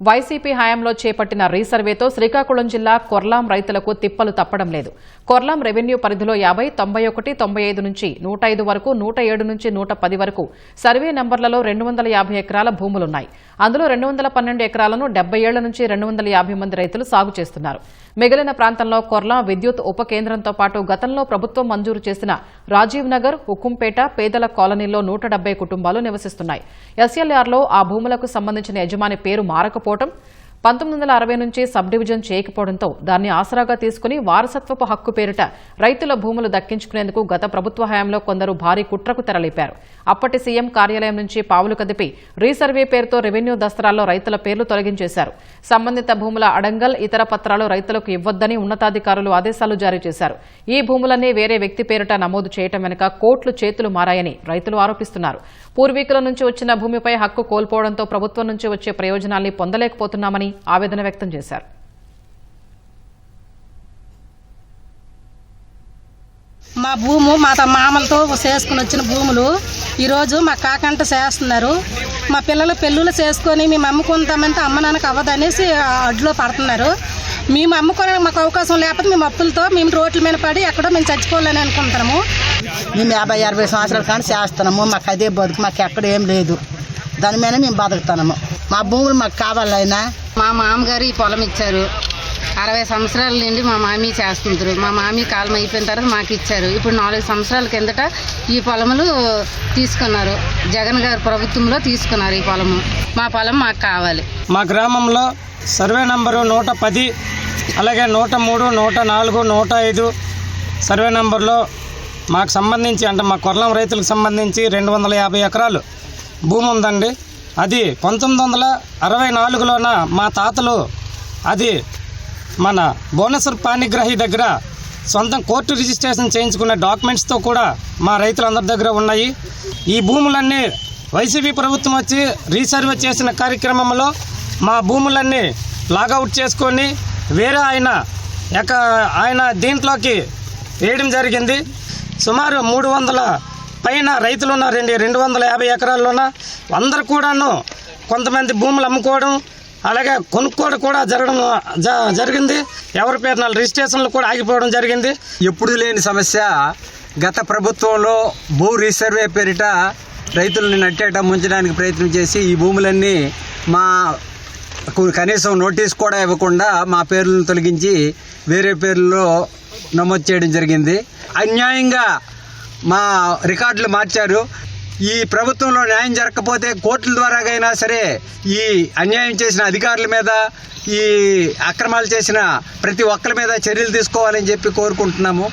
YCP హయాంలో చేపట్టిన రీసర్వేతో శ్రీకాకుళం జిల్లా కొర్లాం రైతులకు తిప్పలు తప్పడం లేదు. కొర్లాం రెవెన్యూ పరిధిలో 50, 91, 95 నుంచి 105 వరకు, 107 నుంచి 110 వరకు సర్వే నంబర్లలో 250 ఎకరాల భూములున్నాయి. అందులో 212 ఎకరాలను 70 ఏళ్ల నుంచి 250 మంది రైతులు సాగు చేస్తున్నారు. మిగిలిన ప్రాంతంలో కొర్లాం విద్యుత్ ఉప కేంద్రంతో పాటు గతంలో ప్రభుత్వం మంజూరు చేసిన రాజీవ్ నగర్, హుకుంపేట పేదల కాలనీల్లో 170 కుటుంబాలు నివసిస్తున్నాయి. ఎస్ఎల్ఆర్లో ఆ భూములకు సంబంధించిన యజమాని పేరు మారకపోవడం, 1960 నుంచి సబ్ డివిజన్ చేయకపోవడంతో దాన్ని ఆసరాగా తీసుకుని వారసత్వపు హక్కు పేరిట రైతుల భూములు దక్కించుకునేందుకు గత ప్రభుత్వ హయాంలో కొందరు భారీ కుట్రకు తెరలేపారు. అప్పటి సీఎం కార్యాలయం నుంచి పావులు కదిపి రీసర్వే పేరుతో రెవెన్యూ దస్తరాల్లో రైతుల పేర్లు తొలగించేశారు. సంబంధిత భూముల అడంగల్, ఇతర పత్రాలు రైతులకు ఇవ్వొద్దని ఉన్నతాధికారులు ఆదేశాలు జారీ చేశారు. ఈ భూములన్నీ వేరే వ్యక్తి పేరిట నమోదు చేయడం వెనుక కోట్లు చేతులు మారాయని రైతులు ఆరోపిస్తున్నారు. పూర్వీకుల నుంచి వచ్చిన భూమిపై హక్కు కోల్పోవడంతో ప్రభుత్వం నుంచి వచ్చే ప్రయోజనాల్ని పొందలేకపోతున్నామని ఆవేదన వ్యక్తం చేశారు. మా భూము మా మామలతో చేసుకుని వచ్చిన భూములు ఈరోజు మా కాకంట చేస్తున్నారు. మా పిల్లలు పెళ్ళిళ్ళు చేసుకొని మేము అమ్ముకుంటామంటే అమ్మ నాన్నకు అవ్వదనేసి అడ్లో పడుతున్నారు. మేము అమ్ముకోవడానికి మాకు అవకాశం లేకపోతే మేము అప్పులతో మేము రోడ్ల మీద పడి ఎక్కడో మేము చచ్చిపోవాలని అనుకుంటున్నాము. మేము 50-60 సంవత్సరాల కానీ చేస్తున్నాము. మాకు అదే బతుకు, మాకు ఎక్కడ ఏం లేదు. దాని మీద మేము బతుకుతున్నాము. మా భూములు మాకు కావాలైనా. మా మామగారు ఈ పొలం ఇచ్చారు. 60 సంవత్సరాల నుండి మా మామీ చేస్తుంటారు. మా మామీ కాలం అయిపోయిన తర్వాత మాకు ఇచ్చారు. ఇప్పుడు 4 సంవత్సరాల కిందట ఈ పొలములు తీసుకున్నారు. జగన్ గారి ప్రభుత్వంలో తీసుకున్నారు ఈ పొలము. మా పొలం మాకు కావాలి. మా గ్రామంలో సర్వే నంబరు 110, అలాగే 103, 104, 105 సర్వే నంబర్లో మాకు సంబంధించి, అంటే మా కొర్లాం రైతులకు సంబంధించి 250 ఎకరాలు భూమి ఉందండి. అది 1964లోన మా తాతలు అది మన భువనేశ్వర్ పాణిగ్రాహి దగ్గర సొంతం కోర్టు రిజిస్ట్రేషన్ చేయించుకున్న డాక్యుమెంట్స్తో కూడా మా రైతులందరి దగ్గర ఉన్నాయి. ఈ భూములన్నీ వైసీపీ ప్రభుత్వం వచ్చి రీసర్వే చేసిన కార్యక్రమంలో మా భూములన్నీ లాగౌట్ చేసుకొని వేరే ఆయన దీంట్లోకి వేయడం జరిగింది. సుమారు 300 పైన రైతులు ఉన్నారండి. 250 ఎకరాల్లోన అందరు కూడాను కొంతమంది భూములు అమ్ముకోవడం, అలాగే కొనుక్కోవడం కూడా జరిగింది. ఎవరి పేరున రిజిస్ట్రేషన్లు కూడా ఆగిపోవడం జరిగింది. ఎప్పుడు లేని సమస్య గత ప్రభుత్వంలో భూ రీసర్వే పేరిట రైతులని నట్టేట ముంచడానికి ప్రయత్నం చేసి ఈ భూములన్నీ మా కనీసం నోటీస్ కూడా ఇవ్వకుండా మా పేర్లను తొలగించి వేరే పేర్లలో నమోదు చేయడం జరిగింది. అన్యాయంగా మా రికార్డులు మార్చారు. ఈ ప్రభుత్వంలో న్యాయం జరగకపోతే కోర్టుల ద్వారాగైనా సరే ఈ అన్యాయం చేసిన అధికారుల మీద, ఈ అక్రమాలు చేసిన ప్రతి ఒక్కరి మీద చర్యలు తీసుకోవాలని చెప్పి కోరుకుంటున్నాము.